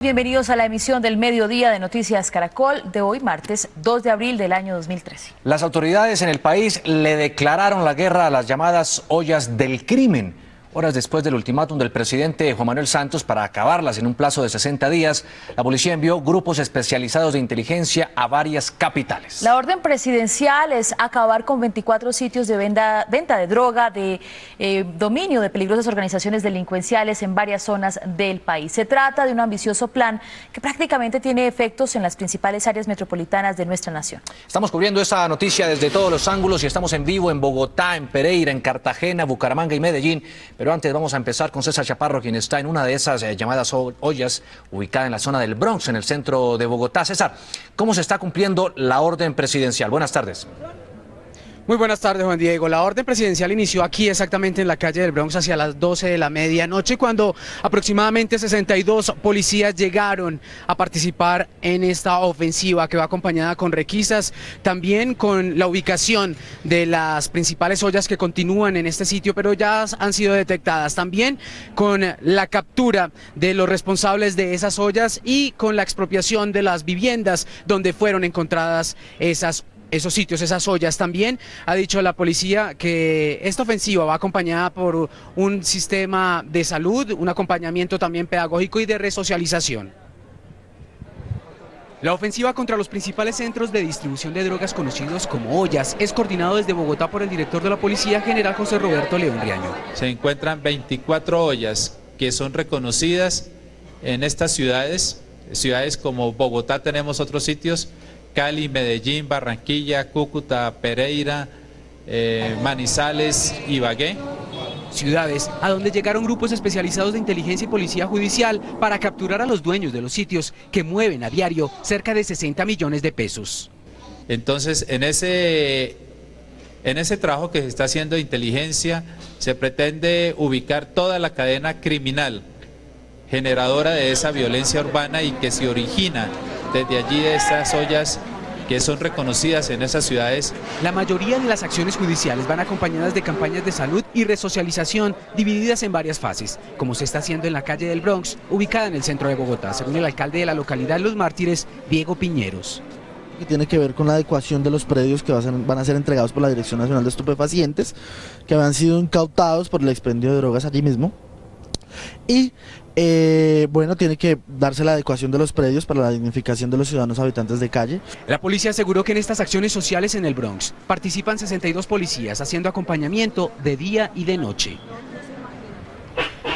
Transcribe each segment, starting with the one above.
Bienvenidos a la emisión del mediodía de Noticias Caracol de hoy, martes 2 de abril del año 2013. Las autoridades en el país le declararon la guerra a las llamadas ollas del crimen. Horas después del ultimátum del presidente Juan Manuel Santos para acabarlas en un plazo de 60 días, la policía envió grupos especializados de inteligencia a varias capitales. La orden presidencial es acabar con 24 sitios de venta de droga, de dominio de peligrosas organizaciones delincuenciales en varias zonas del país. Se trata de un ambicioso plan que prácticamente tiene efectos en las principales áreas metropolitanas de nuestra nación. Estamos cubriendo esta noticia desde todos los ángulos y estamos en vivo en Bogotá, en Pereira, en Cartagena, Bucaramanga y Medellín. Pero antes vamos a empezar con César Chaparro, quien está en una de esas llamadas ollas ubicada en la zona del Bronx, en el centro de Bogotá. César, ¿cómo se está cumpliendo la orden presidencial? Buenas tardes. Muy buenas tardes, Juan Diego. La orden presidencial inició aquí exactamente en la calle del Bronx hacia las 12 de la medianoche, cuando aproximadamente 62 policías llegaron a participar en esta ofensiva que va acompañada con requisas, también con la ubicación de las principales ollas que continúan en este sitio, pero ya han sido detectadas, también con la captura de los responsables de esas ollas y con la expropiación de las viviendas donde fueron encontradas esos sitios, esas ollas. También ha dicho la policía que esta ofensiva va acompañada por un sistema de salud, un acompañamiento también pedagógico y de resocialización. La ofensiva contra los principales centros de distribución de drogas conocidos como ollas es coordinado desde Bogotá por el director de la Policía, general José Roberto León Riaño. Se encuentran 24 ollas que son reconocidas en estas ciudades como Bogotá. Tenemos otros sitios: Cali, Medellín, Barranquilla, Cúcuta, Pereira, Manizales, Ibagué. Ciudades a donde llegaron grupos especializados de inteligencia y policía judicial para capturar a los dueños de los sitios que mueven a diario cerca de 60 millones de pesos. Entonces, en ese trabajo que se está haciendo de inteligencia, se pretende ubicar toda la cadena criminal generadora de esa violencia urbana y que se origina desde allí, de estas ollas que son reconocidas en esas ciudades. La mayoría de las acciones judiciales van acompañadas de campañas de salud y resocialización divididas en varias fases, como se está haciendo en la calle del Bronx, ubicada en el centro de Bogotá, según el alcalde de la localidad Los Mártires, Diego Piñeros. Que tiene que ver con la adecuación de los predios que van a ser entregados por la Dirección Nacional de Estupefacientes, que habían sido incautados por el expendio de drogas allí mismo. Y bueno, tiene que darse la adecuación de los predios para la dignificación de los ciudadanos habitantes de calle. La policía aseguró que en estas acciones sociales en el Bronx participan 62 policías haciendo acompañamiento de día y de noche.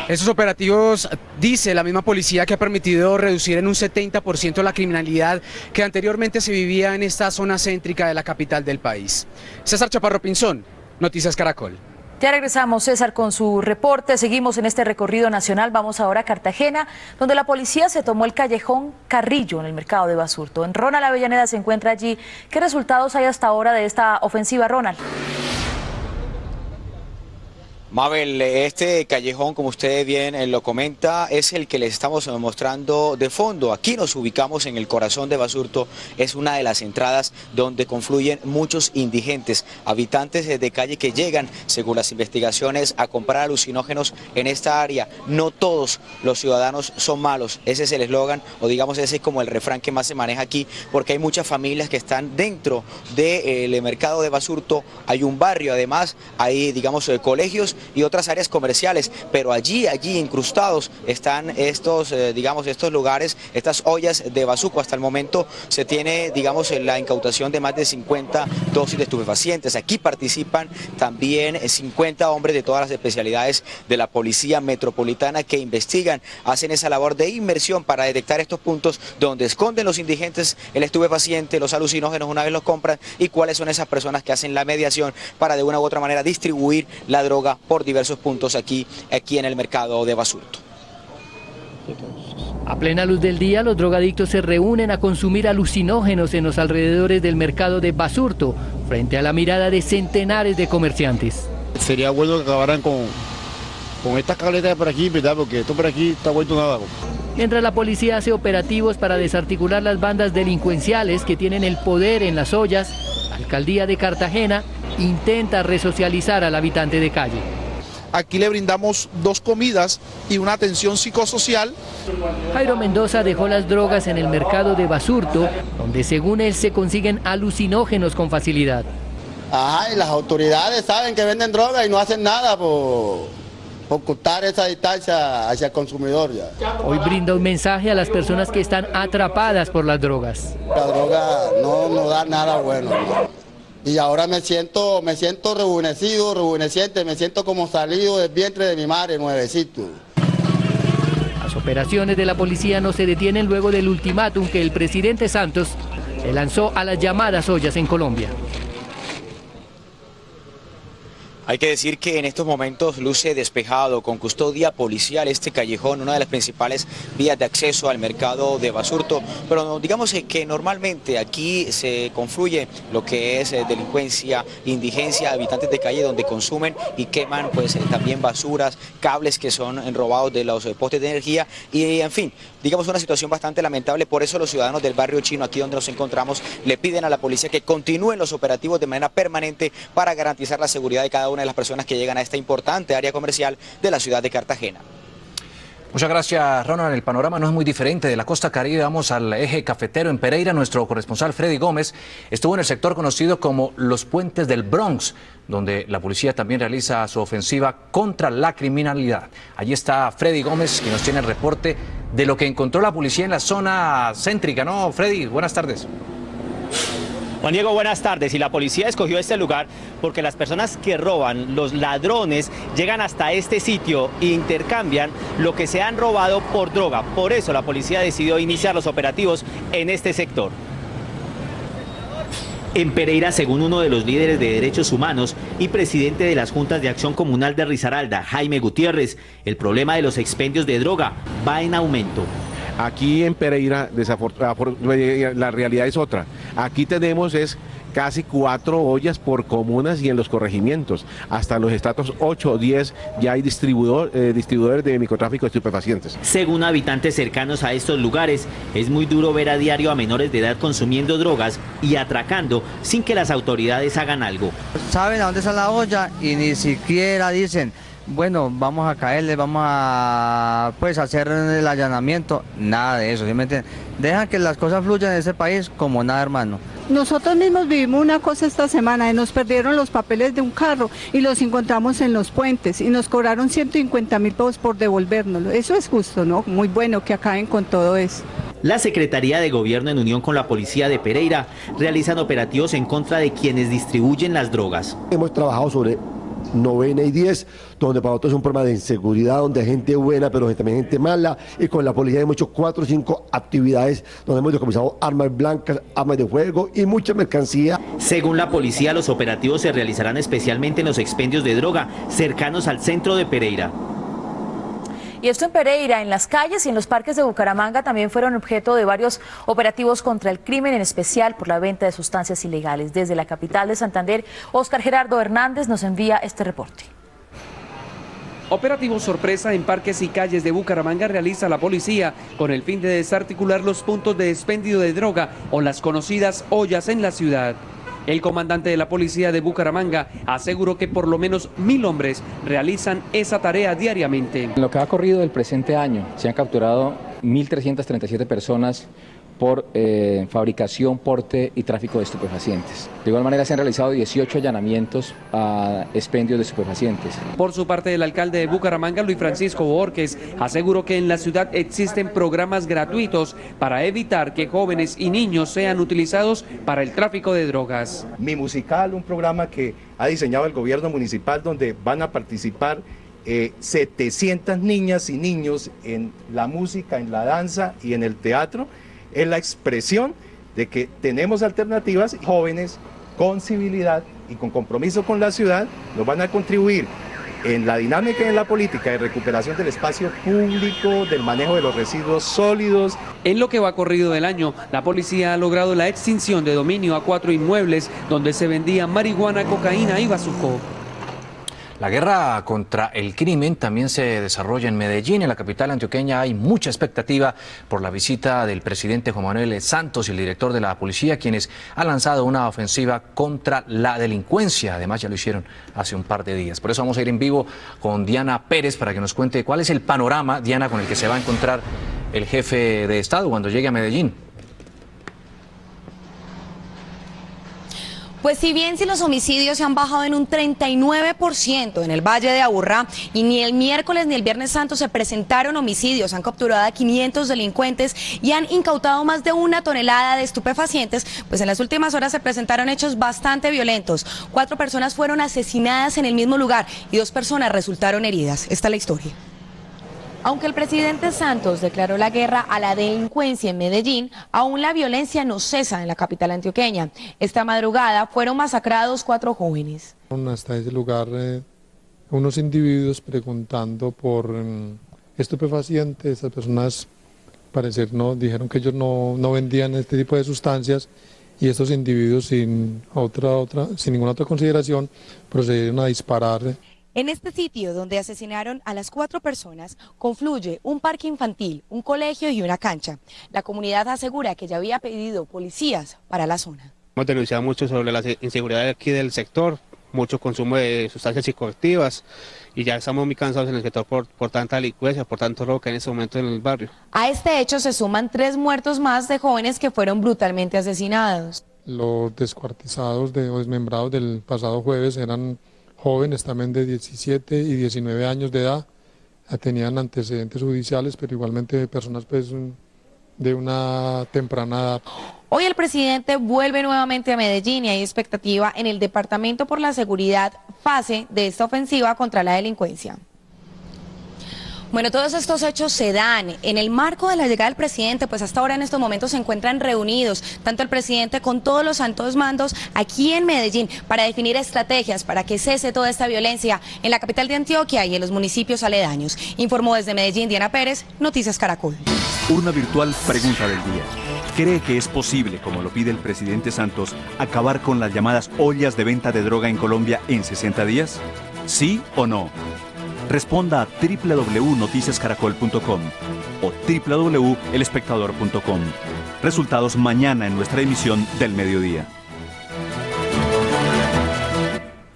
Estos operativos, dice la misma policía, que ha permitido reducir en un 70% la criminalidad que anteriormente se vivía en esta zona céntrica de la capital del país. César Chaparro Pinzón, Noticias Caracol. Ya regresamos, César, con su reporte. Seguimos en este recorrido nacional. Vamos ahora a Cartagena, donde la policía se tomó el callejón Carrillo en el mercado de Basurto. En Ronald Avellaneda se encuentra allí. ¿Qué resultados hay hasta ahora de esta ofensiva, Ronald? Mabel, este callejón, como usted bien lo comenta, es el que les estamos mostrando de fondo. Aquí nos ubicamos en el corazón de Basurto. Es una de las entradas donde confluyen muchos indigentes, habitantes de calle que llegan, según las investigaciones, a comprar alucinógenos en esta área. No todos los ciudadanos son malos. Ese es el eslogan, o digamos ese es como el refrán que más se maneja aquí, porque hay muchas familias que están dentro del mercado de Basurto. Hay un barrio, además, hay, digamos, colegios y otras áreas comerciales, pero allí incrustados están estos lugares, estas ollas de bazuco. Hasta el momento se tiene, digamos, la incautación de más de 50 dosis de estupefacientes. Aquí participan también 50 hombres de todas las especialidades de la Policía Metropolitana que investigan, hacen esa labor de inmersión para detectar estos puntos donde esconden los indigentes el estupefaciente, los alucinógenos una vez los compran, y cuáles son esas personas que hacen la mediación para de una u otra manera distribuir la droga por diversos puntos aquí en el mercado de Basurto. A plena luz del día, los drogadictos se reúnen a consumir alucinógenos en los alrededores del mercado de Basurto, frente a la mirada de centenares de comerciantes. Sería bueno que acabaran con estas cabletas de por aquí, ¿verdad? Porque esto por aquí está vuelto nada. Mientras la policía hace operativos para desarticular las bandas delincuenciales que tienen el poder en las ollas, la alcaldía de Cartagena intenta resocializar al habitante de calle. Aquí le brindamos 2 comidas y una atención psicosocial. Jairo Mendoza dejó las drogas en el mercado de Basurto, donde según él se consiguen alucinógenos con facilidad. Ajá, y las autoridades saben que venden droga y no hacen nada por ocultar esa distancia hacia el consumidor ya. Hoy brinda un mensaje a las personas que están atrapadas por las drogas. La droga no da nada bueno, ¿no? Y ahora me siento rejuveneciente, me siento como salido del vientre de mi madre, nuevecito. Las operaciones de la policía no se detienen luego del ultimátum que el presidente Santos le lanzó a las llamadas ollas en Colombia. Hay que decir que en estos momentos luce despejado, con custodia policial este callejón, una de las principales vías de acceso al mercado de Basurto, pero digamos que normalmente aquí se confluye lo que es delincuencia, indigencia, habitantes de calle donde consumen y queman pues también basuras, cables que son robados de los postes de energía y en fin, digamos una situación bastante lamentable. Por eso los ciudadanos del barrio chino, aquí donde nos encontramos, le piden a la policía que continúen los operativos de manera permanente para garantizar la seguridad de cada una de las personas que llegan a esta importante área comercial de la ciudad de Cartagena. Muchas gracias, Ronald. El panorama no es muy diferente. De la costa caribe vamos al eje cafetero en Pereira. Nuestro corresponsal Freddy Gómez estuvo en el sector conocido como los Puentes del Bronx, donde la policía también realiza su ofensiva contra la criminalidad. Allí está Freddy Gómez, que nos tiene el reporte de lo que encontró la policía en la zona céntrica, ¿no, Freddy? Buenas tardes. Juan Diego, buenas tardes. Y la policía escogió este lugar porque las personas que roban, los ladrones, llegan hasta este sitio e intercambian lo que se han robado por droga. Por eso la policía decidió iniciar los operativos en este sector. En Pereira, según uno de los líderes de derechos humanos y presidente de las juntas de acción comunal de Risaralda, Jaime Gutiérrez, el problema de los expendios de droga va en aumento. Aquí en Pereira, la realidad es otra. Aquí tenemos casi 4 ollas por comunas y en los corregimientos. Hasta los estratos 8 o 10 ya hay distribuidores de microtráfico de estupefacientes. Según habitantes cercanos a estos lugares, es muy duro ver a diario a menores de edad consumiendo drogas y atracando sin que las autoridades hagan algo. Saben a dónde está la olla y ni siquiera dicen: bueno, vamos a caerle, vamos a hacer el allanamiento. Nada de eso, ¿sí me entienden? Dejan que las cosas fluyan en ese país como nada, hermano. Nosotros mismos vivimos una cosa esta semana, nos perdieron los papeles de un carro y los encontramos en los puentes y nos cobraron 150.000 pesos por devolvérnoslo. Eso es justo, ¿no? Muy bueno que acaben con todo eso. La Secretaría de Gobierno, en unión con la Policía de Pereira, realizan operativos en contra de quienes distribuyen las drogas. Hemos trabajado sobre 9 y 10, donde para nosotros es un problema de inseguridad, donde hay gente buena, pero también gente mala, y con la policía hemos hecho 4 o 5 actividades donde hemos decomisado armas blancas, armas de fuego y mucha mercancía. Según la policía, los operativos se realizarán especialmente en los expendios de droga cercanos al centro de Pereira. Y esto en Pereira, en las calles y en los parques de Bucaramanga también fueron objeto de varios operativos contra el crimen, en especial por la venta de sustancias ilegales. Desde la capital de Santander, Óscar Gerardo Hernández nos envía este reporte. Operativo sorpresa en parques y calles de Bucaramanga realiza la policía con el fin de desarticular los puntos de expendio de droga o las conocidas ollas en la ciudad. El comandante de la policía de Bucaramanga aseguró que por lo menos 1000 hombres realizan esa tarea diariamente. En lo que ha corrido del presente año se han capturado 1.337 personas por fabricación, porte y tráfico de estupefacientes. De igual manera se han realizado 18 allanamientos a expendios de estupefacientes. Por su parte, el alcalde de Bucaramanga, Luis Francisco Borges, aseguró que en la ciudad existen programas gratuitos para evitar que jóvenes y niños sean utilizados para el tráfico de drogas. Mi Musical, un programa que ha diseñado el gobierno municipal donde van a participar 700 niñas y niños en la música, en la danza y en el teatro. Es la expresión de que tenemos alternativas. Jóvenes con civilidad y con compromiso con la ciudad nos van a contribuir en la dinámica y en la política de recuperación del espacio público, del manejo de los residuos sólidos. En lo que va corrido del año, la policía ha logrado la extinción de dominio a 4 inmuebles donde se vendía marihuana, cocaína y bazuco. La guerra contra el crimen también se desarrolla en Medellín. En la capital antioqueña hay mucha expectativa por la visita del presidente Juan Manuel Santos y el director de la policía, quienes han lanzado una ofensiva contra la delincuencia. Además, ya lo hicieron hace un par de días. Por eso vamos a ir en vivo con Diana Pérez para que nos cuente cuál es el panorama, Diana, con el que se va a encontrar el jefe de Estado cuando llegue a Medellín. Pues si bien los homicidios se han bajado en un 39% en el Valle de Aburrá y ni el miércoles ni el Viernes Santo se presentaron homicidios, han capturado a 500 delincuentes y han incautado más de 1 tonelada de estupefacientes, pues en las últimas horas se presentaron hechos bastante violentos. 4 personas fueron asesinadas en el mismo lugar y 2 personas resultaron heridas. Esta es la historia. Aunque el presidente Santos declaró la guerra a la delincuencia en Medellín, aún la violencia no cesa en la capital antioqueña. Esta madrugada fueron masacrados 4 jóvenes. Hasta ese lugar unos individuos preguntando por estupefacientes. Estas personas dijeron que ellos no vendían este tipo de sustancias y estos individuos sin ninguna otra consideración procedieron a disparar. En este sitio donde asesinaron a las 4 personas confluye un parque infantil, un colegio y una cancha. La comunidad asegura que ya había pedido policías para la zona. Hemos denunciado mucho sobre la inseguridad aquí del sector, mucho consumo de sustancias psicoactivas y ya estamos muy cansados en el sector por tanta delincuencia, por tanto robo que en este momento en el barrio. A este hecho se suman 3 muertos más de jóvenes que fueron brutalmente asesinados. Los descuartizados o desmembrados del pasado jueves eran jóvenes también de 17 y 19 años de edad, tenían antecedentes judiciales, pero igualmente personas de una temprana edad. Hoy el presidente vuelve nuevamente a Medellín y hay expectativa en el Departamento por la Seguridad fase de esta ofensiva contra la delincuencia. Bueno, todos estos hechos se dan en el marco de la llegada del presidente, pues hasta ahora en estos momentos se encuentran reunidos tanto el presidente con todos los altos mandos aquí en Medellín para definir estrategias para que cese toda esta violencia en la capital de Antioquia y en los municipios aledaños. Informó desde Medellín Diana Pérez, Noticias Caracol. Urna virtual, pregunta del día. ¿Cree que es posible, como lo pide el presidente Santos, acabar con las llamadas ollas de venta de droga en Colombia en 60 días? ¿Sí o no? Responda a www.noticiascaracol.com o www.elespectador.com. Resultados mañana en nuestra emisión del mediodía.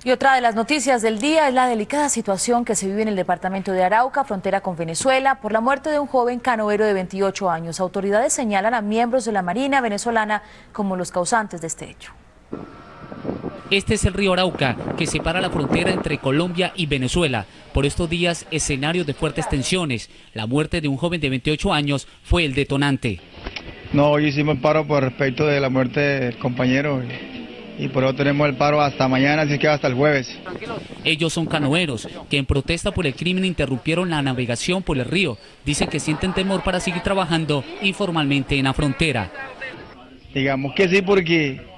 Y otra de las noticias del día es la delicada situación que se vive en el departamento de Arauca, frontera con Venezuela, por la muerte de un joven canoero de 28 años. Autoridades señalan a miembros de la Marina venezolana como los causantes de este hecho. Este es el río Arauca, que separa la frontera entre Colombia y Venezuela. Por estos días, escenarios de fuertes tensiones. La muerte de un joven de 28 años fue el detonante. No, hoy hicimos el paro por respecto de la muerte del compañero y por eso tenemos el paro hasta mañana, así que hasta el jueves. Ellos son canoeros, que en protesta por el crimen interrumpieron la navegación por el río. Dicen que sienten temor para seguir trabajando informalmente en la frontera. Digamos que sí, porque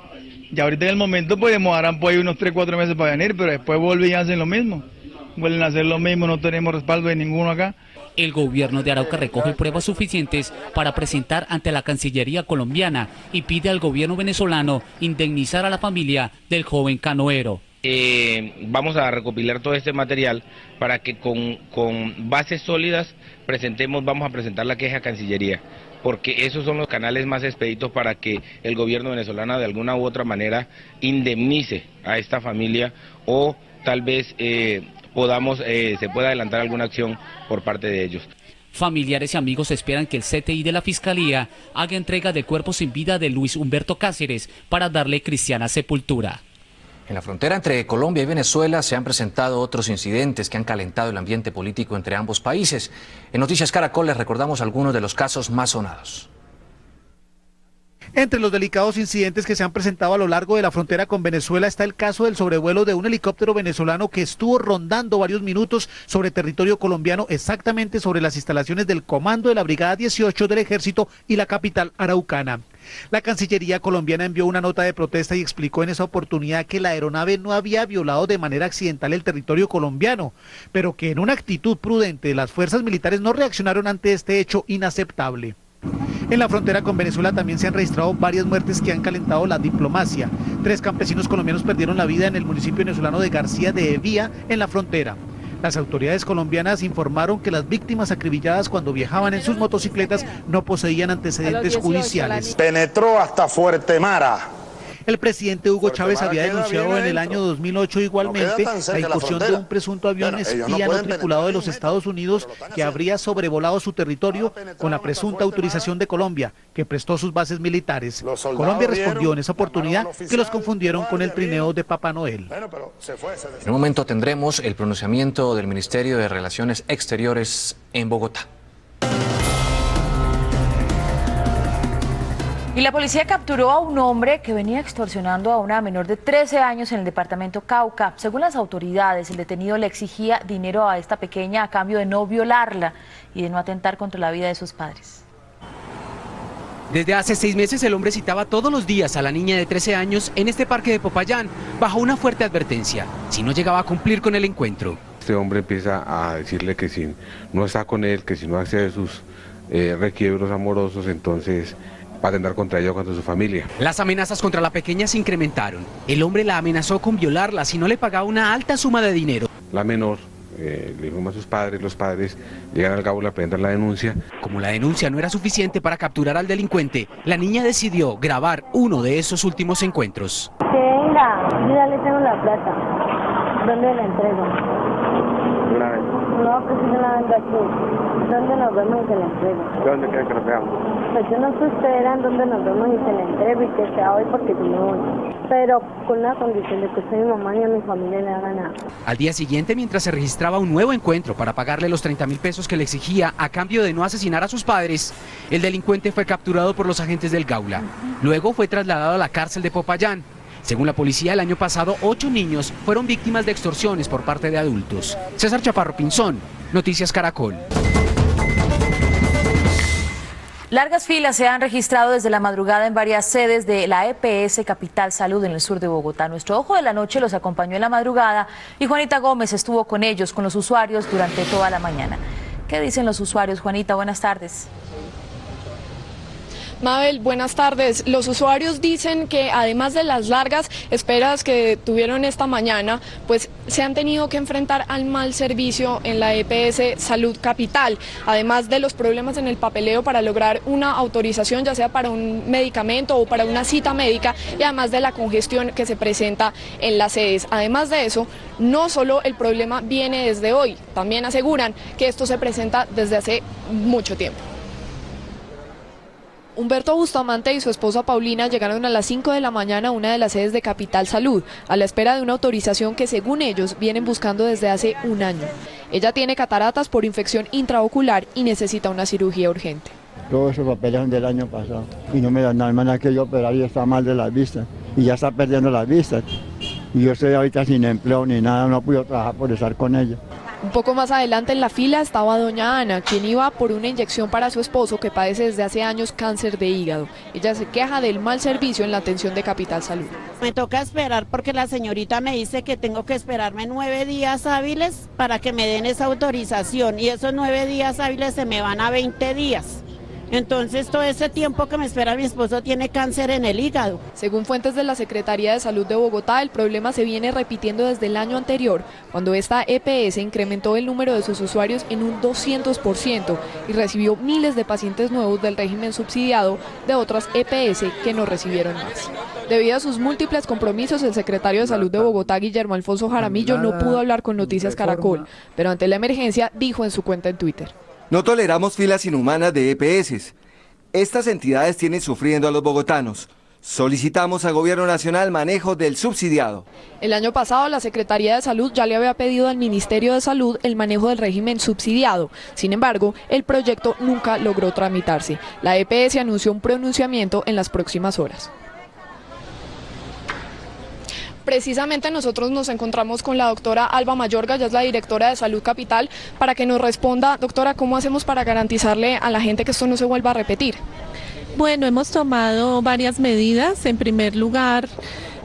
ya ahorita en el momento pues demorarán pues unos 3-4 meses para venir, pero después vuelven y hacen lo mismo. Vuelven a hacer lo mismo, no tenemos respaldo de ninguno acá. El gobierno de Arauca recoge pruebas suficientes para presentar ante la Cancillería colombiana y pide al gobierno venezolano indemnizar a la familia del joven canoero. Vamos a recopilar todo este material para que con bases sólidas vamos a presentar la queja a Cancillería, porque esos son los canales más expeditos para que el gobierno venezolano de alguna u otra manera indemnice a esta familia o tal vez se pueda adelantar alguna acción por parte de ellos. Familiares y amigos esperan que el CTI de la Fiscalía haga entrega del cuerpo sin vida de Luis Humberto Cáceres para darle cristiana sepultura. En la frontera entre Colombia y Venezuela se han presentado otros incidentes que han calentado el ambiente político entre ambos países. En Noticias Caracol les recordamos algunos de los casos más sonados. Entre los delicados incidentes que se han presentado a lo largo de la frontera con Venezuela está el caso del sobrevuelo de un helicóptero venezolano que estuvo rondando varios minutos sobre territorio colombiano, exactamente sobre las instalaciones del comando de la Brigada 18 del Ejército y la capital araucana. La Cancillería colombiana envió una nota de protesta y explicó en esa oportunidad que la aeronave no había violado de manera accidental el territorio colombiano, pero que en una actitud prudente las fuerzas militares no reaccionaron ante este hecho inaceptable. En la frontera con Venezuela también se han registrado varias muertes que han calentado la diplomacia. 3 campesinos colombianos perdieron la vida en el municipio venezolano de García de Evía, en la frontera. Las autoridades colombianas informaron que las víctimas acribilladas cuando viajaban en sus motocicletas no poseían antecedentes judiciales. Penetró hasta Fuerte Mara. El presidente Hugo Chávez había denunciado en el año 2008 igualmente la incursión de un presunto avión espía no tripulado de los Estados Unidos que habría sobrevolado su territorio con la presunta autorización de Colombia, que prestó sus bases militares. Colombia respondió en esa oportunidad que los confundieron con el trineo de Papá Noel. En un momento tendremos el pronunciamiento del Ministerio de Relaciones Exteriores en Bogotá. Y la policía capturó a un hombre que venía extorsionando a una menor de 13 años en el departamento Cauca. Según las autoridades, el detenido le exigía dinero a esta pequeña a cambio de no violarla y de no atentar contra la vida de sus padres. Desde hace 6 meses el hombre citaba todos los días a la niña de 13 años en este parque de Popayán, bajo una fuerte advertencia, si no llegaba a cumplir con el encuentro. Este hombre empieza a decirle que si no está con él, que si no accede a sus requiebros amorosos, entonces va a atentar contra ella o contra su familia. Las amenazas contra la pequeña se incrementaron. El hombre la amenazó con violarla si no le pagaba una alta suma de dinero. La menor le informa a sus padres, los padres llegan al Gaula, presentan la denuncia. Como la denuncia no era suficiente para capturar al delincuente, la niña decidió grabar uno de esos últimos encuentros. Venga, yo ya le tengo la plata. ¿Dónde la entrego? No, pues yo la vendo aquí. ¿Dónde nos vemos y se la entrego? ¿Dónde quieren que nos veamos? Pues yo no sé ustedes eran dónde nos vemos y se la entrego y que sea hoy porque yo me voy. Pero con la condición de que usted, mi mamá y a mi familia le hagan nada. Al día siguiente, mientras se registraba un nuevo encuentro para pagarle los 30.000 pesos que le exigía a cambio de no asesinar a sus padres, el delincuente fue capturado por los agentes del Gaula. Luego fue trasladado a la cárcel de Popayán. Según la policía, el año pasado 8 niños fueron víctimas de extorsiones por parte de adultos. César Chaparro Pinzón, Noticias Caracol. Largas filas se han registrado desde la madrugada en varias sedes de la EPS Capital Salud en el sur de Bogotá. Nuestro Ojo de la Noche los acompañó en la madrugada y Juanita Gómez estuvo con ellos, con los usuarios, durante toda la mañana. ¿Qué dicen los usuarios? Juanita, buenas tardes. Mabel, buenas tardes. Los usuarios dicen que además de las largas esperas que tuvieron esta mañana, pues se han tenido que enfrentar al mal servicio en la EPS Salud Capital, además de los problemas en el papeleo para lograr una autorización, ya sea para un medicamento o para una cita médica, y además de la congestión que se presenta en las sedes. Además de eso, no solo el problema viene desde hoy, también aseguran que esto se presenta desde hace mucho tiempo. Humberto Bustamante y su esposa Paulina llegaron a las 5 de la mañana a una de las sedes de Capital Salud, a la espera de una autorización que según ellos vienen buscando desde hace un año. Ella tiene cataratas por infección intraocular y necesita una cirugía urgente. Todos esos papeles son del año pasado y no me dan nada, hermana, que yo operar y está mal de las vistas y ya está perdiendo las vistas. Y yo estoy ahorita sin empleo ni nada, no puedo trabajar por estar con ella. Un poco más adelante en la fila estaba doña Ana, quien iba por una inyección para su esposo que padece desde hace años cáncer de hígado. Ella se queja del mal servicio en la atención de Capital Salud. Me toca esperar porque la señorita me dice que tengo que esperarme 9 días hábiles para que me den esa autorización y esos 9 días hábiles se me van a 20 días. Entonces todo ese tiempo que me espera mi esposo tiene cáncer en el hígado. Según fuentes de la Secretaría de Salud de Bogotá, el problema se viene repitiendo desde el año anterior, cuando esta EPS incrementó el número de sus usuarios en un 200% y recibió miles de pacientes nuevos del régimen subsidiado de otras EPS que no recibieron más. Debido a sus múltiples compromisos, el secretario de Salud de Bogotá, Guillermo Alfonso Jaramillo, no pudo hablar con Noticias Caracol, pero ante la emergencia dijo en su cuenta en Twitter: no toleramos filas inhumanas de EPS. Estas entidades tienen sufriendo a los bogotanos. Solicitamos al Gobierno Nacional manejo del subsidiado. El año pasado la Secretaría de Salud ya le había pedido al Ministerio de Salud el manejo del régimen subsidiado. Sin embargo, el proyecto nunca logró tramitarse. La EPS anunció un pronunciamiento en las próximas horas. Precisamente nosotros nos encontramos con la doctora Alba Mayorga, ya es la directora de Salud Capital, para que nos responda. Doctora, ¿cómo hacemos para garantizarle a la gente que esto no se vuelva a repetir? Bueno, hemos tomado varias medidas. En primer lugar,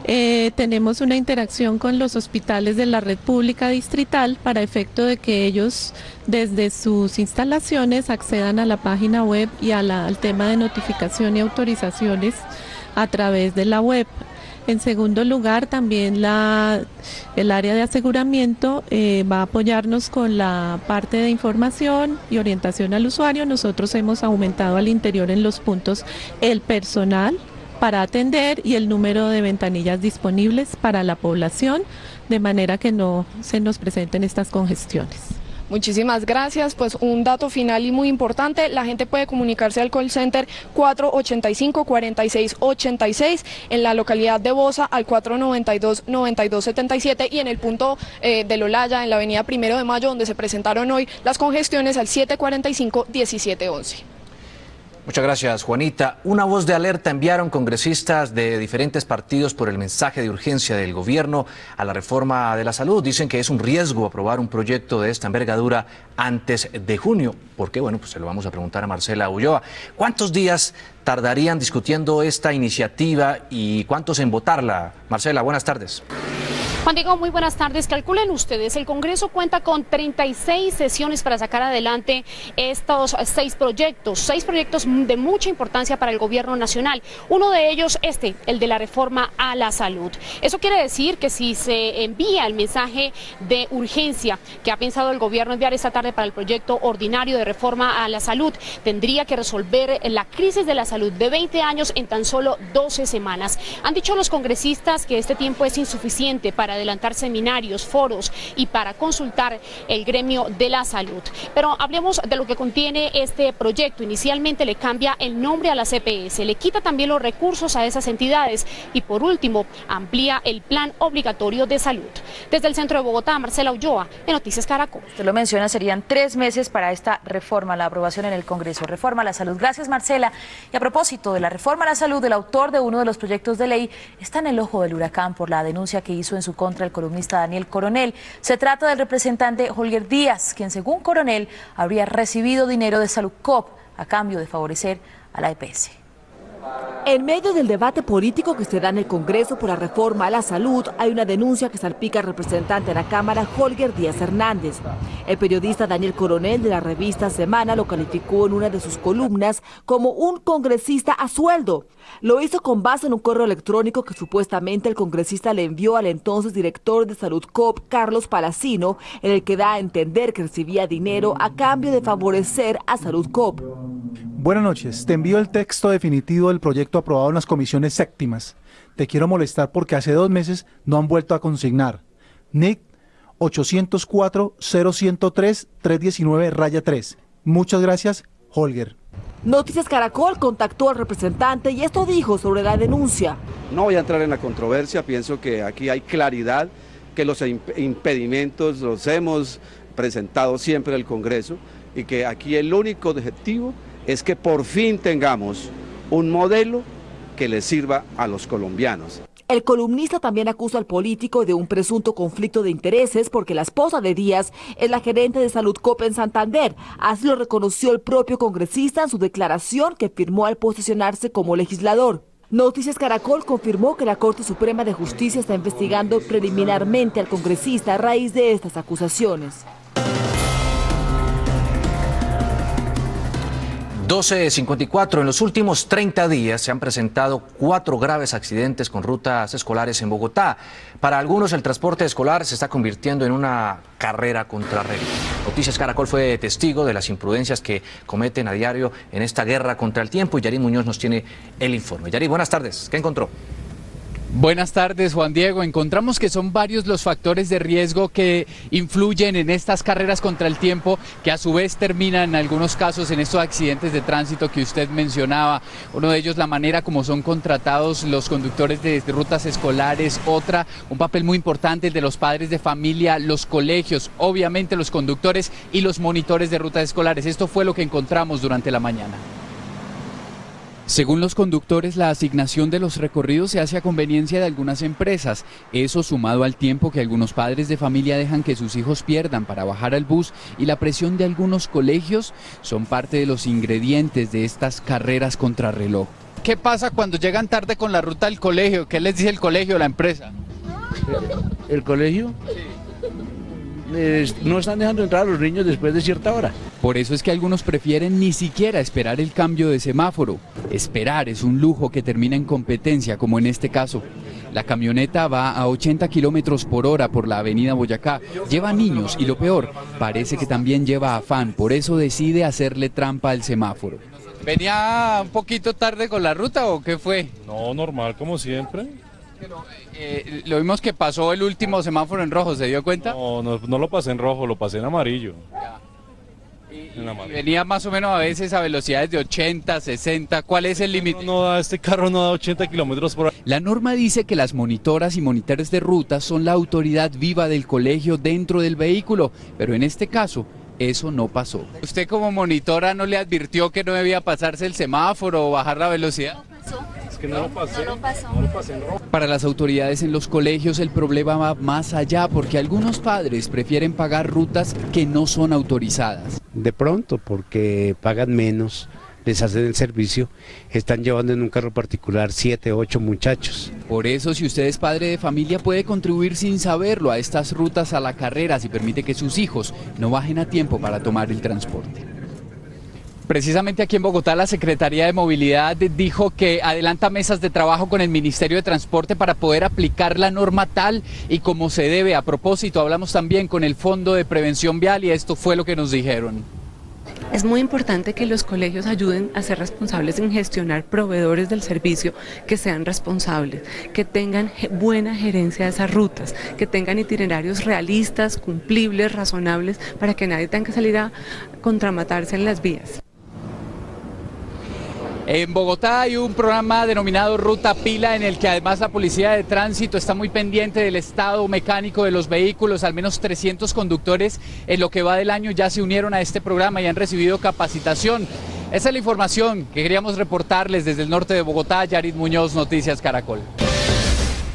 tenemos una interacción con los hospitales de la red pública distrital para efecto de que ellos desde sus instalaciones accedan a la página web y al tema de notificación y autorizaciones a través de la web. En segundo lugar, también el área de aseguramiento va a apoyarnos con la parte de información y orientación al usuario. Nosotros hemos aumentado al interior en los puntos el personal para atender y el número de ventanillas disponibles para la población, de manera que no se nos presenten estas congestiones. Muchísimas gracias. Pues un dato final y muy importante, la gente puede comunicarse al call center 485-4686 en la localidad de Bosa al 492-9277 y en el punto del Olaya, en la avenida 1 de Mayo, donde se presentaron hoy las congestiones, al 745-1711. Muchas gracias, Juanita. Una voz de alerta enviaron congresistas de diferentes partidos por el mensaje de urgencia del gobierno a la reforma de la salud. Dicen que es un riesgo aprobar un proyecto de esta envergadura antes de junio. ¿Por qué? Bueno, pues se lo vamos a preguntar a Marcela Ulloa. ¿Cuántos días tardarían discutiendo esta iniciativa y cuántos en votarla? Marcela, buenas tardes. Juan Diego, muy buenas tardes. Calculen ustedes, el Congreso cuenta con 36 sesiones para sacar adelante estos 6 proyectos de mucha importancia para el gobierno nacional. Uno de ellos, el de la reforma a la salud. Eso quiere decir que si se envía el mensaje de urgencia que ha pensado el gobierno enviar esta tarde para el proyecto ordinario de reforma a la salud, tendría que resolver la crisis de la salud de 20 años en tan solo 12 semanas. Han dicho los congresistas que este tiempo es insuficiente para adelantar seminarios, foros y para consultar el gremio de la salud. Pero hablemos de lo que contiene este proyecto. Inicialmente le cambia el nombre a la EPS, le quita también los recursos a esas entidades y por último amplía el plan obligatorio de salud. Desde el centro de Bogotá, Marcela Ulloa, de Noticias Caracol. Usted lo menciona, serían 3 meses para esta reforma, la aprobación en el Congreso. Reforma a la salud. Gracias, Marcela. Y a propósito de la reforma a la salud, el autor de uno de los proyectos de ley está en el ojo del huracán por la denuncia que hizo en su contra el columnista Daniel Coronel. Se trata del representante Holger Díaz, quien según Coronel habría recibido dinero de Saludcop a cambio de favorecer a la EPS. En medio del debate político que se da en el Congreso por la reforma a la salud, hay una denuncia que salpica al representante de la Cámara, Holger Díaz Hernández. El periodista Daniel Coronel de la revista Semana lo calificó en una de sus columnas como un congresista a sueldo. Lo hizo con base en un correo electrónico que supuestamente el congresista le envió al entonces director de Saludcop, Carlos Palacino, en el que da a entender que recibía dinero a cambio de favorecer a Saludcop. Buenas noches, te envío el texto definitivo del proyecto aprobado en las comisiones séptimas. Te quiero molestar porque hace 2 meses no han vuelto a consignar. NIC 804-0103-319-3. Muchas gracias, Holger. Noticias Caracol contactó al representante y esto dijo sobre la denuncia. No voy a entrar en la controversia, pienso que aquí hay claridad, que los impedimentos los hemos presentado siempre al Congreso y que aquí el único objetivo es que por fin tengamos un modelo que le sirva a los colombianos. El columnista también acusa al político de un presunto conflicto de intereses porque la esposa de Díaz es la gerente de Saludcop en Santander. Así lo reconoció el propio congresista en su declaración que firmó al posicionarse como legislador. Noticias Caracol confirmó que la Corte Suprema de Justicia está investigando preliminarmente al congresista a raíz de estas acusaciones. 12:54. En los últimos 30 días se han presentado 4 graves accidentes con rutas escolares en Bogotá. Para algunos el transporte escolar se está convirtiendo en una carrera contrarreloj. Noticias Caracol fue testigo de las imprudencias que cometen a diario en esta guerra contra el tiempo y Yarin Muñoz nos tiene el informe. Yarin, buenas tardes. ¿Qué encontró? Buenas tardes, Juan Diego. Encontramos que son varios los factores de riesgo que influyen en estas carreras contra el tiempo, que a su vez terminan en algunos casos en estos accidentes de tránsito que usted mencionaba. Uno de ellos, la manera como son contratados los conductores de rutas escolares. Otra, un papel muy importante, el de los padres de familia, los colegios, obviamente los conductores y los monitores de rutas escolares. Esto fue lo que encontramos durante la mañana. Según los conductores, la asignación de los recorridos se hace a conveniencia de algunas empresas. Eso sumado al tiempo que algunos padres de familia dejan que sus hijos pierdan para bajar al bus y la presión de algunos colegios son parte de los ingredientes de estas carreras contrarreloj. ¿Qué pasa cuando llegan tarde con la ruta al colegio? ¿Qué les dice el colegio, la empresa? ¿El colegio? No están dejando entrar a los niños después de cierta hora. Por eso es que algunos prefieren ni siquiera esperar el cambio de semáforo. Esperar es un lujo que termina en competencia, como en este caso. La camioneta va a 80 kilómetros por hora por la avenida Boyacá. Lleva niños y lo peor, parece que también lleva afán. Por eso decide hacerle trampa al semáforo. ¿Venía un poquito tarde con la ruta o qué fue? No, normal, como siempre. Lo vimos que pasó el último semáforo en rojo, ¿se dio cuenta? No lo pasé en rojo, lo pasé en amarillo. Venía más o menos a veces a velocidades de 80, 60, ¿cuál es el límite? Este carro no da 80 kilómetros por hora. La norma dice que las monitoras y monitores de ruta son la autoridad viva del colegio dentro del vehículo, pero en este caso eso no pasó. ¿Usted como monitora no le advirtió que no debía pasarse el semáforo o bajar la velocidad? Que no lo pasé en rojo. Para las autoridades en los colegios el problema va más allá porque algunos padres prefieren pagar rutas que no son autorizadas. De pronto, porque pagan menos, les hacen el servicio, están llevando en un carro particular 7, 8 muchachos. Por eso, si usted es padre de familia, puede contribuir sin saberlo a estas rutas a la carrera si permite que sus hijos no bajen a tiempo para tomar el transporte. Precisamente aquí en Bogotá la Secretaría de Movilidad dijo que adelanta mesas de trabajo con el Ministerio de Transporte para poder aplicar la norma tal y como se debe. A propósito, hablamos también con el Fondo de Prevención Vial y esto fue lo que nos dijeron. Es muy importante que los colegios ayuden a ser responsables en gestionar proveedores del servicio que sean responsables, que tengan buena gerencia de esas rutas, que tengan itinerarios realistas, cumplibles, razonables, para que nadie tenga que salir a contramatarse en las vías. En Bogotá hay un programa denominado Ruta Pila en el que además la Policía de Tránsito está muy pendiente del estado mecánico de los vehículos. Al menos 300 conductores en lo que va del año ya se unieron a este programa y han recibido capacitación. Esa es la información que queríamos reportarles desde el norte de Bogotá. Yarit Muñoz, Noticias Caracol.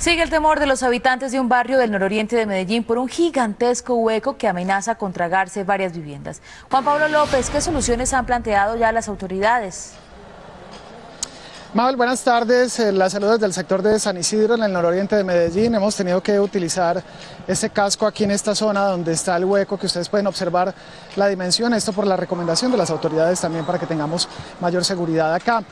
Sigue el temor de los habitantes de un barrio del nororiente de Medellín por un gigantesco hueco que amenaza con tragarse varias viviendas. Juan Pablo López, ¿qué soluciones han planteado ya las autoridades? Mabel, buenas tardes. La salud desde el sector de San Isidro, en el nororiente de Medellín. Hemos tenido que utilizar este casco aquí en esta zona donde está el hueco, que ustedes pueden observar la dimensión. Esto por la recomendación de las autoridades también para que tengamos mayor seguridad acá.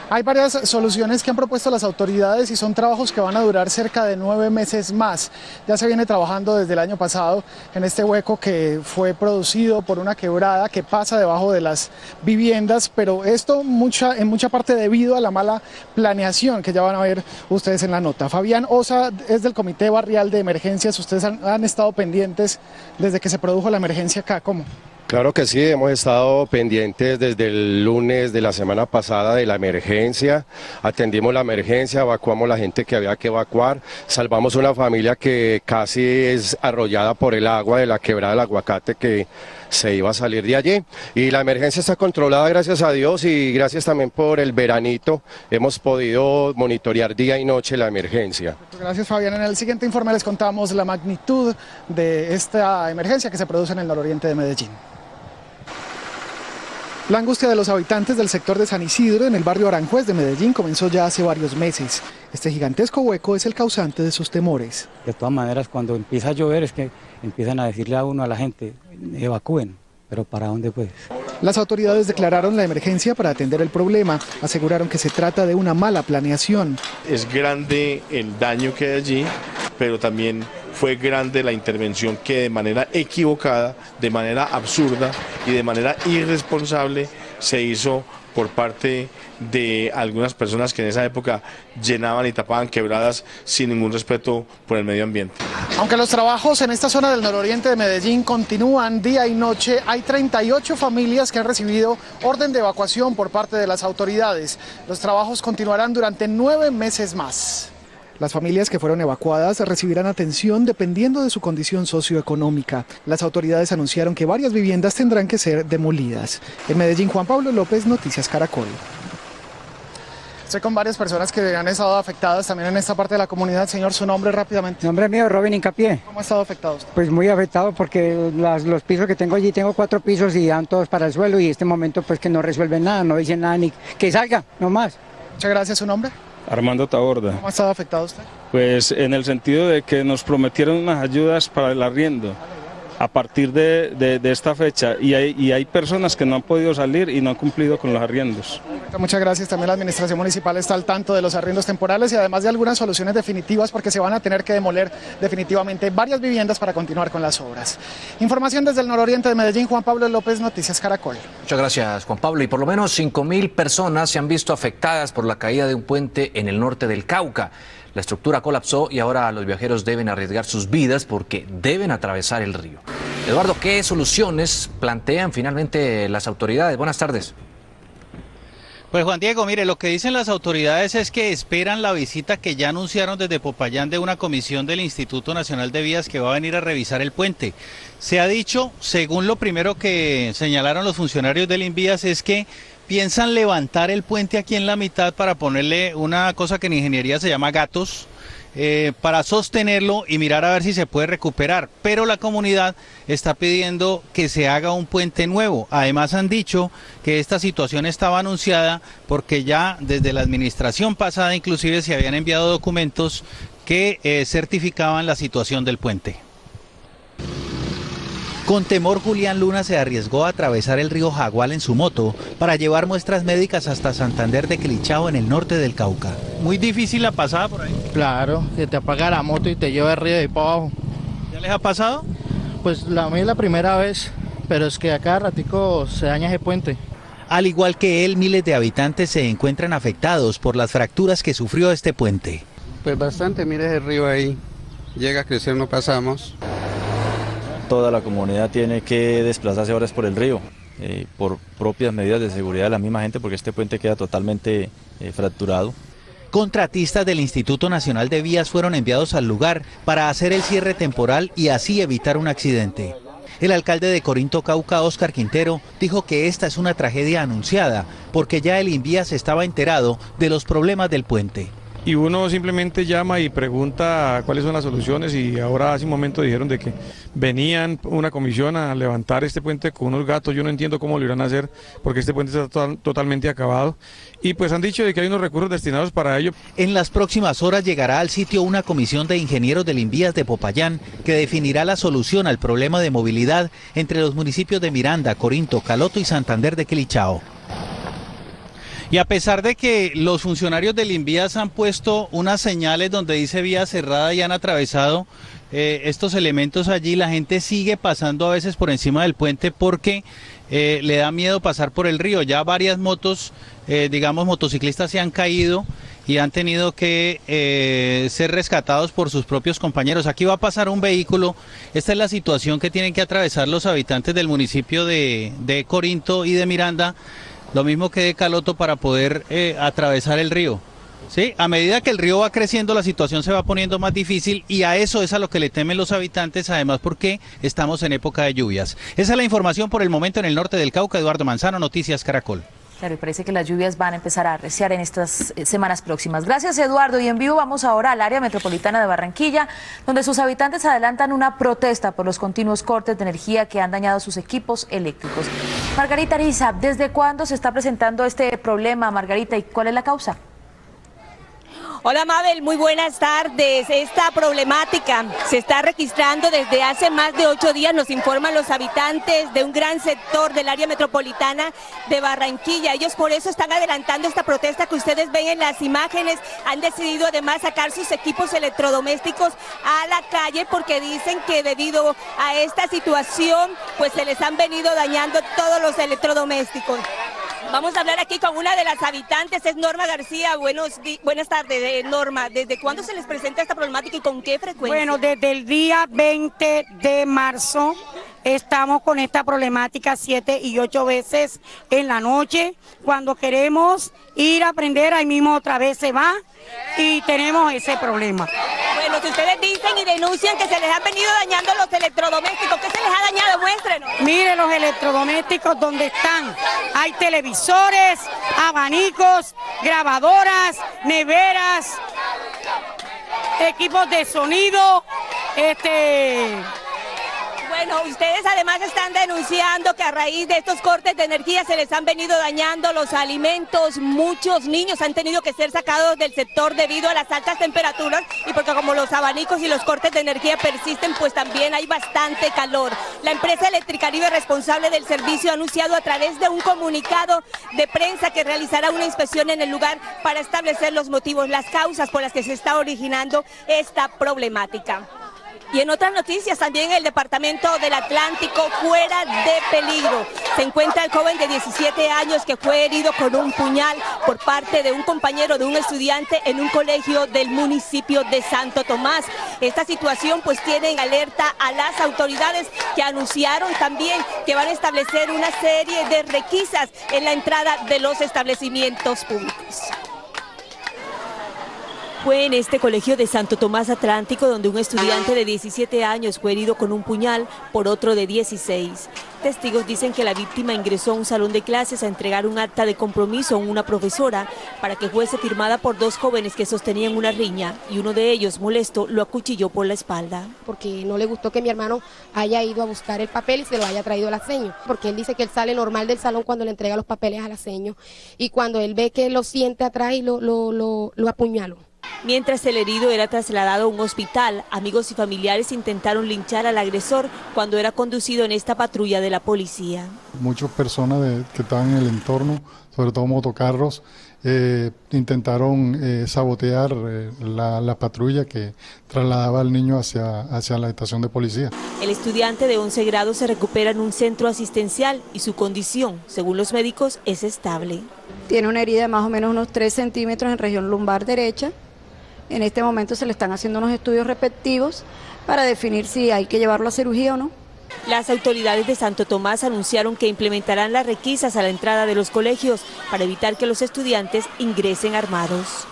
Hay varias soluciones que han propuesto las autoridades y son trabajos que van a durar cerca de 9 meses más. Ya se viene trabajando desde el año pasado en este hueco que fue producido por una quebrada que pasa debajo de las viviendas, pero esto en mucha parte debido a la mala planeación que ya van a ver ustedes en la nota. Fabián Osa es del Comité Barrial de Emergencias. Ustedes han estado pendientes desde que se produjo la emergencia acá, ¿cómo? Claro que sí, hemos estado pendientes desde el lunes de la semana pasada de la emergencia, atendimos la emergencia, evacuamos la gente que había que evacuar, salvamos una familia que casi es arrollada por el agua de la quebrada del Aguacate que se iba a salir de allí, y la emergencia está controlada gracias a Dios y gracias también por el veranito, hemos podido monitorear día y noche la emergencia. Gracias, Fabián. En el siguiente informe les contamos la magnitud de esta emergencia que se produce en el nororiente de Medellín. La angustia de los habitantes del sector de San Isidro, en el barrio Aranjuez de Medellín, comenzó ya hace varios meses. Este gigantesco hueco es el causante de sus temores. De todas maneras, cuando empieza a llover es que empiezan a decirle a la gente, evacúen, pero ¿para dónde pues? Las autoridades declararon la emergencia para atender el problema. Aseguraron que se trata de una mala planeación. Es grande el daño que hay allí, pero también fue grande la intervención que de manera equivocada, de manera absurda y de manera irresponsable se hizo por parte de algunas personas que en esa época llenaban y tapaban quebradas sin ningún respeto por el medio ambiente. Aunque los trabajos en esta zona del nororiente de Medellín continúan día y noche, hay 38 familias que han recibido orden de evacuación por parte de las autoridades. Los trabajos continuarán durante 9 meses más. Las familias que fueron evacuadas recibirán atención dependiendo de su condición socioeconómica. Las autoridades anunciaron que varias viviendas tendrán que ser demolidas. En Medellín, Juan Pablo López, Noticias Caracol. Estoy con varias personas que han estado afectadas también en esta parte de la comunidad. Señor, su nombre rápidamente. Nombre mío, Robin Incapié. ¿Cómo ha estado afectado usted? Pues muy afectado porque los pisos que tengo allí, tengo 4 pisos y dan todos para el suelo y en este momento pues que no resuelven nada, no dicen nada ni que salga, no más. Muchas gracias. ¿Su nombre? Armando Taborda. ¿Cómo ha estado afectado usted? Pues en el sentido de que nos prometieron unas ayudas para el arriendo a partir de esta fecha y hay personas que no han podido salir y no han cumplido con los arriendos. Muchas gracias. También la administración municipal está al tanto de los arriendos temporales y además de algunas soluciones definitivas porque se van a tener que demoler definitivamente varias viviendas para continuar con las obras. Información desde el nororiente de Medellín, Juan Pablo López, Noticias Caracol. Muchas gracias, Juan Pablo. Y por lo menos 5.000 personas se han visto afectadas por la caída de un puente en el norte del Cauca. La estructura colapsó y ahora los viajeros deben arriesgar sus vidas porque deben atravesar el río. Eduardo, ¿qué soluciones plantean finalmente las autoridades? Buenas tardes. Pues Juan Diego, mire, lo que dicen las autoridades es que esperan la visita que ya anunciaron desde Popayán de una comisión del Instituto Nacional de Vías que va a venir a revisar el puente. Se ha dicho, según lo primero que señalaron los funcionarios del Invías, es que piensan levantar el puente aquí en la mitad para ponerle una cosa que en ingeniería se llama gatos, para sostenerlo y mirar a ver si se puede recuperar. Pero la comunidad está pidiendo que se haga un puente nuevo. Además han dicho que esta situación estaba anunciada porque ya desde la administración pasada inclusive se habían enviado documentos que certificaban la situación del puente. Con temor, Julián Luna se arriesgó a atravesar el río Jagual en su moto para llevar muestras médicas hasta Santander de Quilichao en el norte del Cauca. Muy difícil la pasada por ahí. Claro, que te apaga la moto y te lleva el río de ahí para abajo. ¿Ya les ha pasado? Pues a mí es la primera vez, pero es que a cada ratico se daña ese puente. Al igual que él, miles de habitantes se encuentran afectados por las fracturas que sufrió este puente. Pues bastante, mire ese río ahí, llega a crecer, no pasamos. Toda la comunidad tiene que desplazarse ahora por el río, por propias medidas de seguridad de la misma gente, porque este puente queda totalmente fracturado. Contratistas del Instituto Nacional de Vías fueron enviados al lugar para hacer el cierre temporal y así evitar un accidente. El alcalde de Corinto, Cauca, Óscar Quintero, dijo que esta es una tragedia anunciada, porque ya el Invías estaba enterado de los problemas del puente. Y uno simplemente llama y pregunta cuáles son las soluciones y ahora hace un momento dijeron de que venían una comisión a levantar este puente con unos gatos. Yo no entiendo cómo lo irán a hacer porque este puente está totalmente acabado y pues han dicho de que hay unos recursos destinados para ello. En las próximas horas llegará al sitio una comisión de ingenieros del Invías de Popayán que definirá la solución al problema de movilidad entre los municipios de Miranda, Corinto, Caloto y Santander de Quilichao. Y a pesar de que los funcionarios del Invías han puesto unas señales donde dice vía cerrada y han atravesado estos elementos allí, la gente sigue pasando a veces por encima del puente porque le da miedo pasar por el río. Ya varias motos, digamos motociclistas se han caído y han tenido que ser rescatados por sus propios compañeros. Aquí va a pasar un vehículo. Esta es la situación que tienen que atravesar los habitantes del municipio de Corinto y de Miranda, lo mismo que de Caloto, para poder atravesar el río. ¿Sí? A medida que el río va creciendo, la situación se va poniendo más difícil y a eso es a lo que le temen los habitantes, además porque estamos en época de lluvias. Esa es la información por el momento en el norte del Cauca. Eduardo Manzano, Noticias Caracol. Claro, y parece que las lluvias van a empezar a arreciar en estas semanas próximas. Gracias, Eduardo. Y en vivo vamos ahora al área metropolitana de Barranquilla, donde sus habitantes adelantan una protesta por los continuos cortes de energía que han dañado sus equipos eléctricos. Margarita Ariza, ¿desde cuándo se está presentando este problema, Margarita, y cuál es la causa? Hola Mabel, muy buenas tardes. Esta problemática se está registrando desde hace más de 8 días, nos informan los habitantes de un gran sector del área metropolitana de Barranquilla. Ellos por eso están adelantando esta protesta que ustedes ven en las imágenes. Han decidido además sacar sus equipos electrodomésticos a la calle porque dicen que debido a esta situación pues se les han venido dañando todos los electrodomésticos. Vamos a hablar aquí con una de las habitantes, es Norma García. Buenas tardes, Norma. ¿Desde cuándo se les presenta esta problemática y con qué frecuencia? Bueno, desde el día 20 de marzo estamos con esta problemática 7 y 8 veces en la noche. Cuando queremos ir a prender, ahí mismo otra vez se va y tenemos ese problema. Bueno, si ustedes dicen y denuncian que se les han venido dañando los electrodomésticos, ¿qué se les ha dañado? Muéstrenos. Mire los electrodomésticos donde están. Hay televisores, abanicos, grabadoras, neveras, equipos de sonido, Bueno, ustedes además están denunciando que a raíz de estos cortes de energía se les han venido dañando los alimentos. Muchos niños han tenido que ser sacados del sector debido a las altas temperaturas y porque como los abanicos y los cortes de energía persisten, pues también hay bastante calor. La empresa Electricaribe, responsable del servicio, ha anunciado a través de un comunicado de prensa que realizará una inspección en el lugar para establecer los motivos, las causas por las que se está originando esta problemática. Y en otras noticias, también el departamento del Atlántico fuera de peligro. Se encuentra el joven de 17 años que fue herido con un puñal por parte de un compañero de un estudiante en un colegio del municipio de Santo Tomás. Esta situación pues tiene en alerta a las autoridades, que anunciaron también que van a establecer una serie de requisas en la entrada de los establecimientos públicos. Fue en este colegio de Santo Tomás Atlántico donde un estudiante de 17 años fue herido con un puñal por otro de 16. Testigos dicen que la víctima ingresó a un salón de clases a entregar un acta de compromiso a una profesora para que fuese firmada por dos jóvenes que sostenían una riña, y uno de ellos, molesto, lo acuchilló por la espalda. Porque no le gustó que mi hermano haya ido a buscar el papel y se lo haya traído al aceño, porque él dice que él sale normal del salón cuando le entrega los papeles al aceño, y cuando él ve que lo siente atrás y lo apuñaló. Mientras el herido era trasladado a un hospital, amigos y familiares intentaron linchar al agresor cuando era conducido en esta patrulla de la policía. Muchas personas que estaban en el entorno, sobre todo motocarros, intentaron sabotear la patrulla que trasladaba al niño hacia la estación de policía. El estudiante de 11 grados se recupera en un centro asistencial y su condición, según los médicos, es estable. Tiene una herida de más o menos unos 3 centímetros en región lumbar derecha. En este momento se le están haciendo unos estudios respectivos para definir si hay que llevarlo a cirugía o no. Las autoridades de Santo Tomás anunciaron que implementarán las requisas a la entrada de los colegios para evitar que los estudiantes ingresen armados.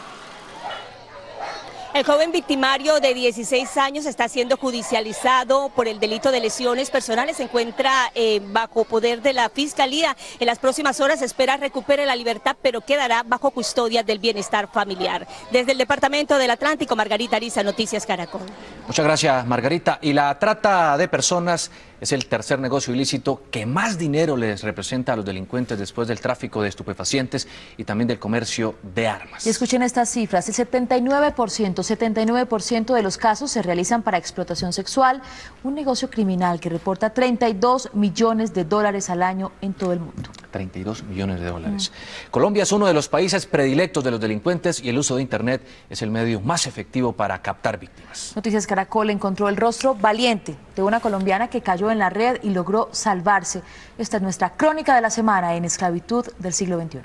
El joven victimario de 16 años está siendo judicializado por el delito de lesiones personales. Se encuentra bajo poder de la Fiscalía. En las próximas horas se espera recupere la libertad, pero quedará bajo custodia del bienestar familiar. Desde el Departamento del Atlántico, Margarita Ariza, Noticias Caracol. Muchas gracias, Margarita. Y la trata de personas es el tercer negocio ilícito que más dinero les representa a los delincuentes después del tráfico de estupefacientes y también del comercio de armas. Y escuchen estas cifras: el 79% de los casos se realizan para explotación sexual, un negocio criminal que reporta 32 millones de dólares al año en todo el mundo. 32 millones de dólares. Colombia es uno de los países predilectos de los delincuentes y el uso de Internet es el medio más efectivo para captar víctimas. Noticias Caracol encontró el rostro valiente de una colombiana que cayó en la red y logró salvarse. Esta es nuestra crónica de la semana en Esclavitud del siglo XXI.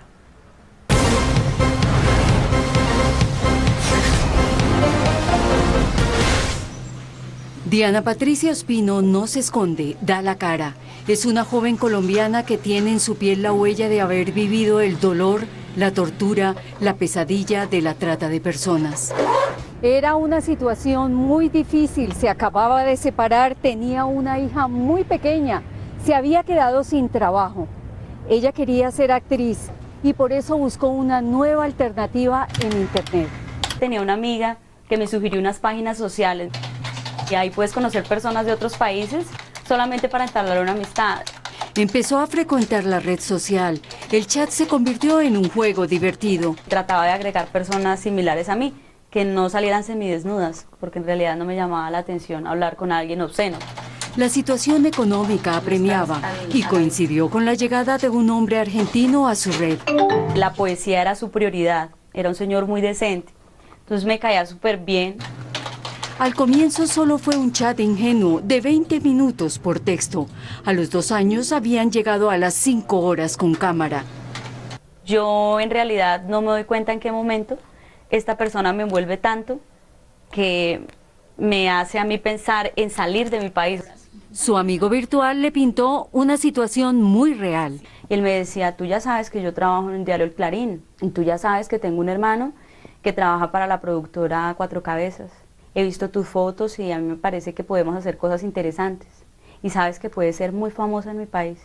Diana Patricia Ospino no se esconde, da la cara. Es una joven colombiana que tiene en su piel la huella de haber vivido el dolor, la tortura, la pesadilla de la trata de personas. Era una situación muy difícil, se acababa de separar, tenía una hija muy pequeña, se había quedado sin trabajo. Ella quería ser actriz y por eso buscó una nueva alternativa en Internet. Tenía una amiga que me sugirió unas páginas sociales y ahí puedes conocer personas de otros países solamente para entablar una amistad. Empezó a frecuentar la red social. El chat se convirtió en un juego divertido. Trataba de agregar personas similares a mí, que no salieran semidesnudas, porque en realidad no me llamaba la atención hablar con alguien obsceno. La situación económica apremiaba y coincidió con la llegada de un hombre argentino a su red. La poesía era su prioridad, era un señor muy decente, entonces me caía súper bien. Al comienzo solo fue un chat ingenuo de 20 minutos por texto. A los 2 años habían llegado a las 5 horas con cámara. Yo en realidad no me doy cuenta en qué momento esta persona me envuelve tanto que me hace a mí pensar en salir de mi país. Su amigo virtual le pintó una situación muy real. Y él me decía, tú ya sabes que yo trabajo en el diario El Clarín, y tú ya sabes que tengo un hermano que trabaja para la productora Cuatro Cabezas. He visto tus fotos y a mí me parece que podemos hacer cosas interesantes. Y sabes que puedes ser muy famosa en mi país.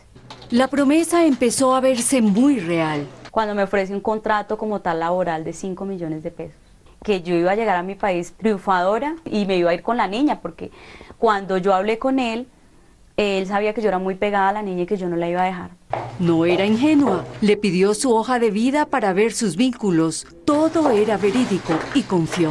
La promesa empezó a verse muy real. Cuando me ofrece un contrato como tal laboral de 5 millones de pesos. Que yo iba a llegar a mi país triunfadora y me iba a ir con la niña, porque cuando yo hablé con él, Él sabía que yo era muy pegada a la niña y que yo no la iba a dejar. No era ingenua, le pidió su hoja de vida para ver sus vínculos. Todo era verídico y confió.